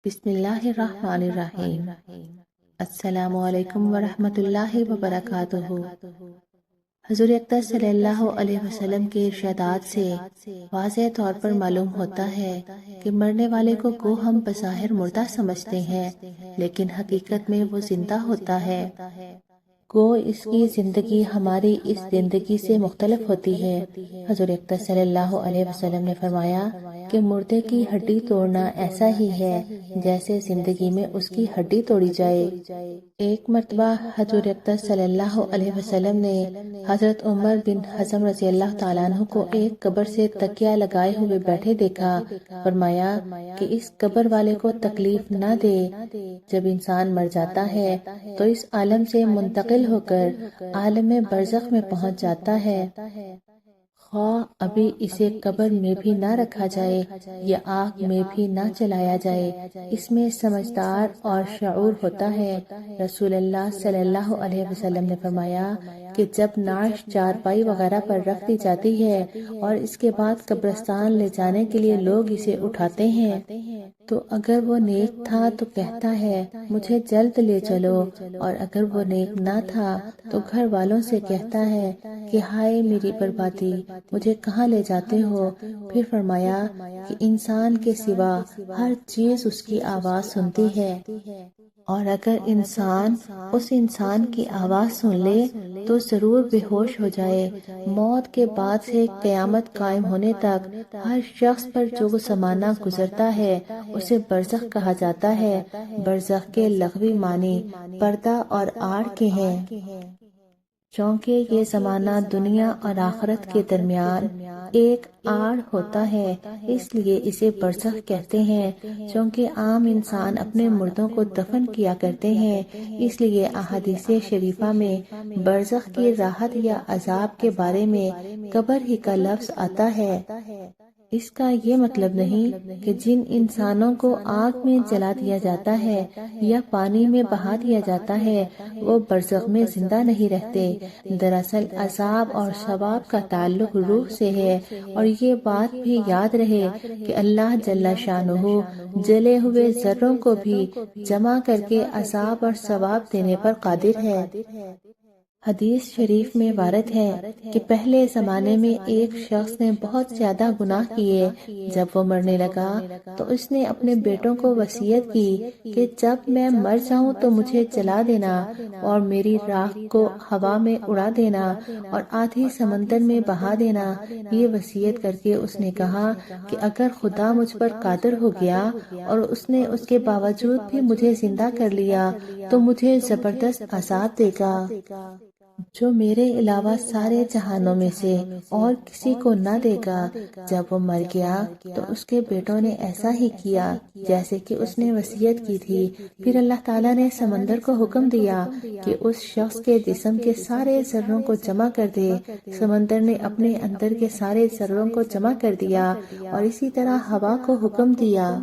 بسم اللہ الرحمن الرحیم۔ السلام علیکم ورحمۃ اللہ وبرکاتہ۔ حضور اکرم صلی اللہ علیہ وسلم کے ارشادات سے واضح طور پر معلوم ہوتا ہے کہ مرنے والے کو گو ہم بظاہر مردہ سمجھتے ہیں، لیکن حقیقت میں وہ زندہ ہوتا ہے۔ گو اس کی زندگی ہماری اس زندگی سے مختلف ہوتی ہے۔ حضور اکرم صلی اللہ علیہ وسلم نے فرمایا کہ مردے کی ہڈی توڑنا ایسا ہی ہے جیسے زندگی میں اس کی ہڈی توڑی جائے۔ ایک مرتبہ حضور اکرم صلی اللہ علیہ وسلم نے حضرت عمر بن حزم رضی اللہ تعالیٰ عنہ کو ایک قبر سے تکیہ لگائے ہوئے بیٹھے دیکھا۔ فرمایا کہ اس قبر والے کو تکلیف نہ دے۔ جب انسان مر جاتا ہے تو اس عالم سے منتقل ہو کر عالم برزخ میں پہنچ جاتا ہے، خواہ ابھی اسے قبر میں بھی نہ رکھا جائے یا آگ میں بھی نہ جلایا جائے، اس میں سمجھدار اور شعور ہوتا ہے۔ رسول اللہ صلی اللہ علیہ وسلم نے فرمایا کہ جب نعش چارپائی وغیرہ پر رکھ دی جاتی ہے اور اس کے بعد قبرستان لے جانے کے لیے لوگ اسے اٹھاتے ہیں تو اگر وہ نیک تھا تو کہتا ہے مجھے جلد لے چلو، اور اگر وہ نیک نہ تھا تو گھر والوں سے کہتا ہے کہ ہائے میری بربادی، مجھے کہاں لے جاتے ہو؟ پھر فرمایا کہ انسان کے سوا ہر چیز اس کی آواز سنتی ہے، اور اگر انسان اس انسان کی آواز سن لے تو ضرور بے ہوش ہو جائے۔ موت کے بعد سے قیامت قائم ہونے تک ہر شخص پر جو زمانہ گزرتا ہے اسے برزخ کہا جاتا ہے۔ برزخ کے لغوی معنی پردہ اور آڑ کے ہیں، چونکہ یہ زمانہ دنیا اور آخرت کے درمیان ایک آڑ ہوتا ہے، اس لیے اسے برزخ کہتے ہیں۔ چونکہ عام انسان اپنے مردوں کو دفن کیا کرتے ہیں، اس لیے احادیث شریفہ میں برزخ کی راحت یا عذاب کے بارے میں قبر ہی کا لفظ آتا ہے۔ اس کا یہ مطلب نہیں کہ جن انسانوں کو آگ میں جلا دیا جاتا ہے یا پانی میں بہا دیا جاتا ہے وہ برزخ میں زندہ نہیں رہتے۔ دراصل عذاب اور ثواب کا تعلق روح سے ہے، اور یہ بات بھی یاد رہے کہ اللہ جل شانہ جلے ہوئے ذروں کو بھی جمع کر کے عذاب اور ثواب دینے پر قادر ہے۔ حدیث شریف میں وارد ہے کہ پہلے زمانے میں ایک شخص نے بہت زیادہ گناہ کیے۔ جب وہ مرنے لگا تو اس نے اپنے بیٹوں کو وصیت کی کہ جب میں مر جاؤں تو مجھے جلا دینا اور میری راکھ کو ہوا میں اڑا دینا اور آدھی سمندر میں بہا دینا۔ یہ وصیت کر کے اس نے کہا کہ اگر خدا مجھ پر قادر ہو گیا اور اس نے اس کے باوجود بھی مجھے زندہ کر لیا تو مجھے زبردست عذاب دے گا جو میرے علاوہ سارے جہانوں میں سے اور کسی کو نہ دے گا۔ جب وہ مر گیا تو اس کے بیٹوں نے ایسا ہی کیا جیسے کہ اس نے وصیت کی تھی۔ پھر اللہ تعالیٰ نے سمندر کو حکم دیا کہ اس شخص کے جسم کے سارے ذروں کو جمع کر دے۔ سمندر نے اپنے اندر کے سارے ذروں کو جمع کر دیا، اور اسی طرح ہوا کو حکم دیا،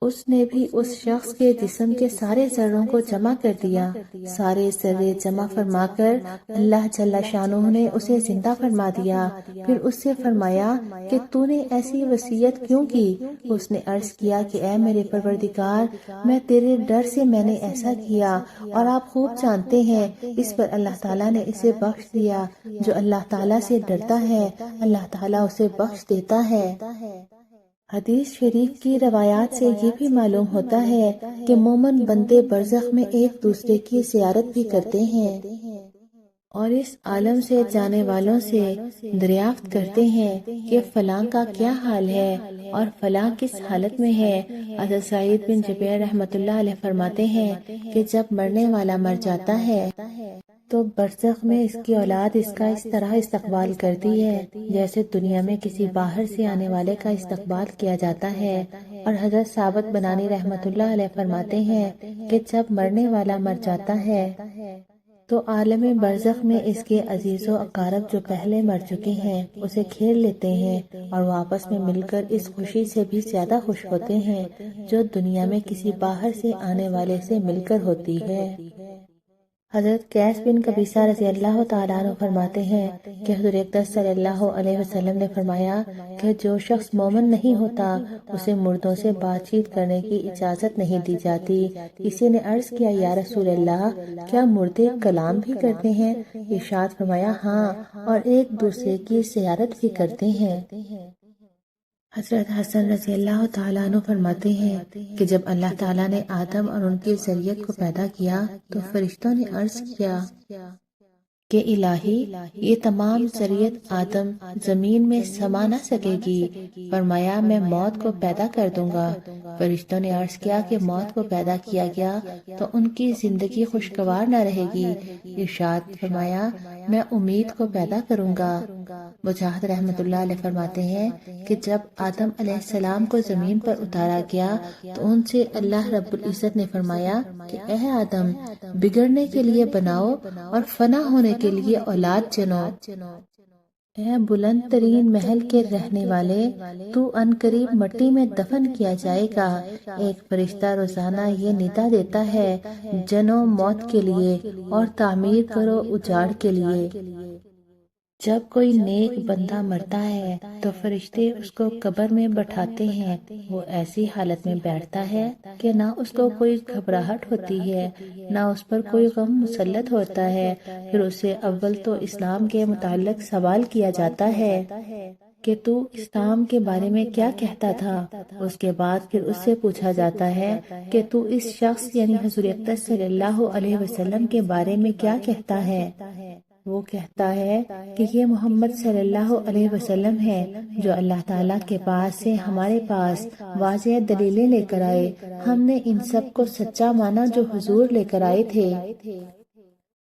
اس نے بھی اس شخص کے جسم کے سارے ذروں کو جمع کر دیا۔ سارے ذرے جمع فرما کر اللہ جل شانہ نے اسے زندہ فرما دیا۔ پھر اس سے فرمایا کہ تو نے ایسی وصیت کیوں کی؟ اس نے عرض کیا کہ اے میرے پروردگار، میں تیرے ڈر سے میں نے ایسا کیا، اور آپ خوب جانتے ہیں۔ اس پر اللہ تعالیٰ نے اسے بخش دیا۔ جو اللہ تعالیٰ سے ڈرتا ہے اللہ تعالیٰ اسے بخش دیتا ہے۔ حدیث شریف کی روایات سے یہ بھی معلوم ہوتا ہے کہ مومن بندے برزخ میں ایک دوسرے کی زیارت بھی کرتے ہیں اور اس عالم سے جانے والوں سے دریافت کرتے ہیں کہ فلاں کا کیا حال ہے اور فلاں کس حالت میں ہے۔ حضرت سعید بن جبیر رحمۃ اللہ علیہ فرماتے ہیں کہ جب مرنے والا مر جاتا ہے تو برزخ میں اس کی اولاد اس کا اس طرح استقبال کرتی ہے جیسے دنیا میں کسی باہر سے آنے والے کا استقبال کیا جاتا ہے۔ اور حضرت ثابت بنانی رحمۃ اللہ علیہ فرماتے ہیں کہ جب مرنے والا مر جاتا ہے تو عالم برزخ میں اس کے عزیز و اقارب جو پہلے مر چکے ہیں اسے گھیر لیتے ہیں، اور وہ آپس میں مل کر اس خوشی سے بھی زیادہ خوش ہوتے ہیں جو دنیا میں کسی باہر سے آنے والے سے مل کر ہوتی ہے۔ حضرت قیس بن قبیصہ رضی اللہ تعالیٰ عنہ فرماتے ہیں کہ حضور اقدس صلی اللہ علیہ وسلم نے فرمایا کہ جو شخص مومن نہیں ہوتا اسے مردوں سے بات چیت کرنے کی اجازت نہیں دی جاتی۔ کسی نے عرض کیا یا رسول اللہ، کیا مردے کلام بھی کرتے ہیں؟ ارشاد فرمایا ہاں، اور ایک دوسرے کی زیارت بھی کرتے ہیں۔ حضرت حسن رضی اللہ تعالیٰ عنہ فرماتے ہیں کہ جب اللہ تعالیٰ نے آدم اور ان کی ذریت کو پیدا کیا تو فرشتوں نے عرض کیا کہ الہی، یہ تمام ذریت آدم زمین میں سما نہ سکے گی۔ فرمایا میں موت کو پیدا کر دوں گا۔ فرشتوں نے عرض کیا کہ موت کو پیدا کیا گیا تو ان کی زندگی خوشگوار نہ رہے گی۔ ارشاد فرمایا میں امید کو پیدا کروں گا۔ مجاہد رحمۃ اللہ علیہ فرماتے ہیں کہ جب آدم علیہ السلام کو زمین پر اتارا گیا تو ان سے اللہ رب العزت نے فرمایا کہ اے آدم، بگڑنے کے لیے بناؤ اور فنا ہونے کے لیے اولاد جنو۔ اے بلند ترین محل کے رہنے والے، تو ان قریب مٹی میں دفن کیا جائے گا۔ ایک فرشتہ روزانہ یہ ندا دیتا ہے جنو موت کے لیے اور تعمیر کرو اجاڑ کے لیے۔ جب کوئی نیک بندہ مرتا ہے تو فرشتے اس کو قبر میں بٹھاتے ہیں۔ وہ ایسی حالت میں بیٹھتا ہے کہ نہ اس کو کوئی گھبراہٹ ہوتی ہے، نہ اس پر کوئی غم مسلط ہوتا ہے۔ پھر اسے اول تو اسلام کے متعلق سوال کیا جاتا ہے کہ تو اسلام کے بارے میں کیا کہتا تھا۔ اس کے بعد پھر اس سے پوچھا جاتا ہے کہ تو اس شخص یعنی حضور اقدس صلی اللہ علیہ وسلم کے بارے میں کیا کہتا ہے۔ وہ کہتا ہے کہ یہ محمد صلی اللہ علیہ وسلم ہے جو اللہ تعالیٰ کے پاس سے ہمارے پاس واضح دلیلیں لے کر آئے۔ ہم نے ان سب کو سچا مانا جو حضور لے کر آئے تھے۔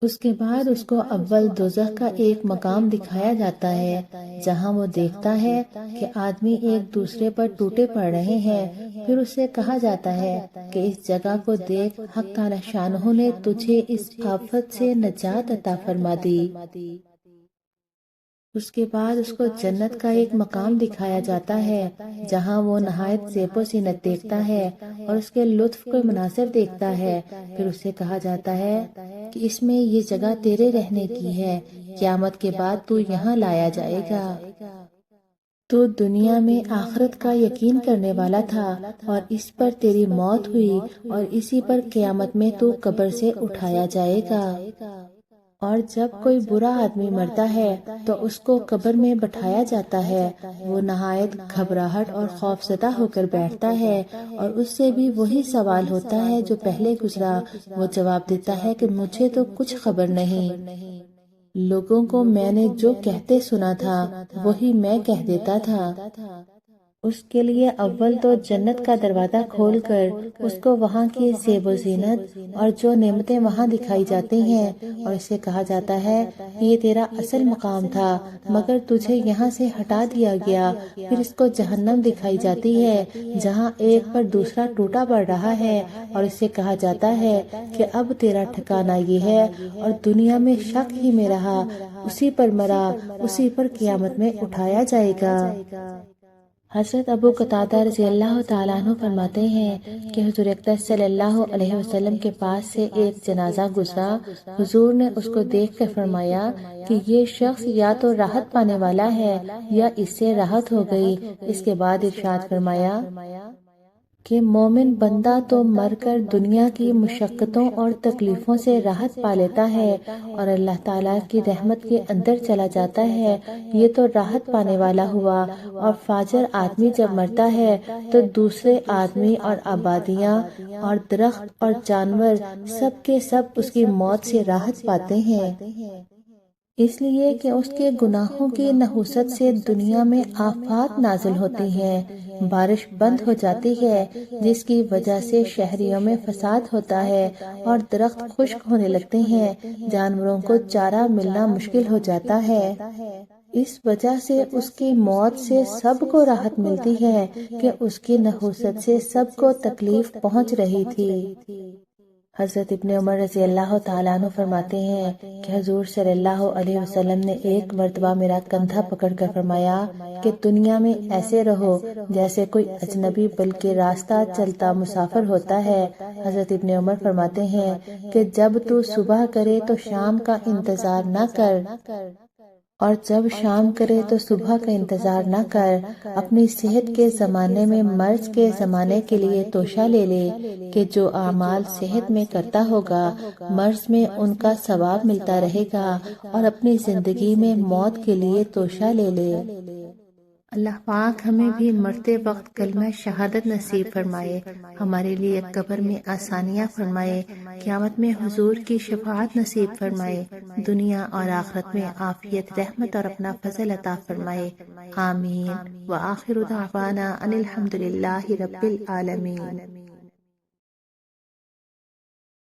اس کے بعد اس کو اول دوزخ کا ایک مقام دکھایا جاتا ہے جہاں وہ دیکھتا ہے کہ آدمی ایک دوسرے پر ٹوٹے پڑ رہے ہیں۔ پھر اسے کہا جاتا ہے کہ اس جگہ کو دیکھ، حق تعالی شانہ نے تجھے اس آفت سے نجات عطا فرما دی۔ اس کے بعد اس کو جنت کا ایک مقام دکھایا جاتا ہے جہاں وہ نہایت زیب و زینت دیکھتا ہے اور اس کے لطف کے مناظر دیکھتا ہے۔ پھر اسے کہا جاتا ہے کہ اس میں یہ جگہ تیرے رہنے کی ہے، قیامت کے بعد تو یہاں لایا جائے گا۔ تو دنیا میں آخرت کا یقین کرنے والا تھا اور اس پر تیری موت ہوئی اور اسی پر قیامت میں تو قبر سے اٹھایا جائے گا۔ اور جب کوئی برا آدمی مرتا ہے تو اس کو قبر میں بٹھایا جاتا ہے۔ وہ نہایت گھبراہٹ اور خوف زدہ ہو کر بیٹھتا ہے اور اس سے بھی وہی سوال ہوتا ہے جو پہلے گزرا۔ وہ جواب دیتا ہے کہ مجھے تو کچھ خبر نہیں، لوگوں کو میں نے جو کہتے سنا تھا وہی میں کہہ دیتا تھا۔ اس کے لیے اول تو جنت کا دروازہ کھول کر اس کو وہاں کی زیب و زینت اور جو نعمتیں وہاں دکھائی جاتی ہیں اور اسے کہا جاتا ہے یہ تیرا اصل مقام تھا مگر تجھے یہاں سے ہٹا دیا گیا۔ پھر اس کو جہنم دکھائی جاتی ہے جہاں ایک پر دوسرا ٹوٹا پڑ رہا ہے اور اسے کہا جاتا ہے کہ اب تیرا ٹھکانہ یہ ہے اور دنیا میں شک ہی میں رہا، اسی پر مرا، اسی پر قیامت میں اٹھایا جائے گا۔ حضرت ابو قتادہ رضی اللہ تعالیٰ عنہ فرماتے ہیں کہ حضور اقدس صلی اللہ علیہ وسلم کے پاس سے ایک جنازہ گزرا۔ حضور نے اس کو دیکھ کر فرمایا کہ یہ شخص یا تو راحت پانے والا ہے یا اس سے راحت ہو گئی۔ اس کے بعد ارشاد فرمایا کہ مومن بندہ تو مر کر دنیا کی مشقتوں اور تکلیفوں سے راحت پا لیتا ہے اور اللہ تعالیٰ کی رحمت کے اندر چلا جاتا ہے، یہ تو راحت پانے والا ہوا۔ اور فاجر آدمی جب مرتا ہے تو دوسرے آدمی اور آبادیاں اور درخت اور جانور سب کے سب اس کی موت سے راحت پاتے ہیں، اس لیے کہ اس کے گناہوں کی نحوست سے دنیا میں آفات نازل ہوتی ہیں، بارش بند ہو جاتی ہے جس کی وجہ سے شہریوں میں فساد ہوتا ہے اور درخت خشک ہونے لگتے ہیں، جانوروں کو چارہ ملنا مشکل ہو جاتا ہے۔ اس وجہ سے اس کی موت سے سب کو راحت ملتی ہے کہ اس کی نحوست سے سب کو تکلیف پہنچ رہی تھی۔ حضرت ابن عمر رضی اللہ تعالیٰ عنہ فرماتے ہیں کہ حضور صلی اللہ علیہ وسلم نے ایک مرتبہ میرا کندھا پکڑ کر فرمایا کہ دنیا میں ایسے رہو جیسے کوئی اجنبی بلکہ راستہ چلتا مسافر ہوتا ہے۔ حضرت ابن عمر فرماتے ہیں کہ جب تو صبح کرے تو شام کا انتظار نہ کر، اور جب شام کرے تو صبح کا انتظار نہ کر۔ اپنی صحت کے زمانے میں مرض کے زمانے کے لیے توشہ لے لے کہ جو اعمال صحت میں کرتا ہوگا مرض میں ان کا ثواب ملتا رہے گا، اور اپنی زندگی میں موت کے لیے توشہ لے لے۔ اللہ پاک ہمیں بھی مرتے وقت کلمہ شہادت نصیب فرمائے، ہمارے لیے قبر میں آسانیاں فرمائے، قیامت میں حضور کی شفاعت نصیب فرمائے، دنیا اور آخرت میں عافیت، رحمت اور اپنا فضل عطا فرمائے، آمین۔ وآخر دعوانا ان الحمد للہ رب العالمین۔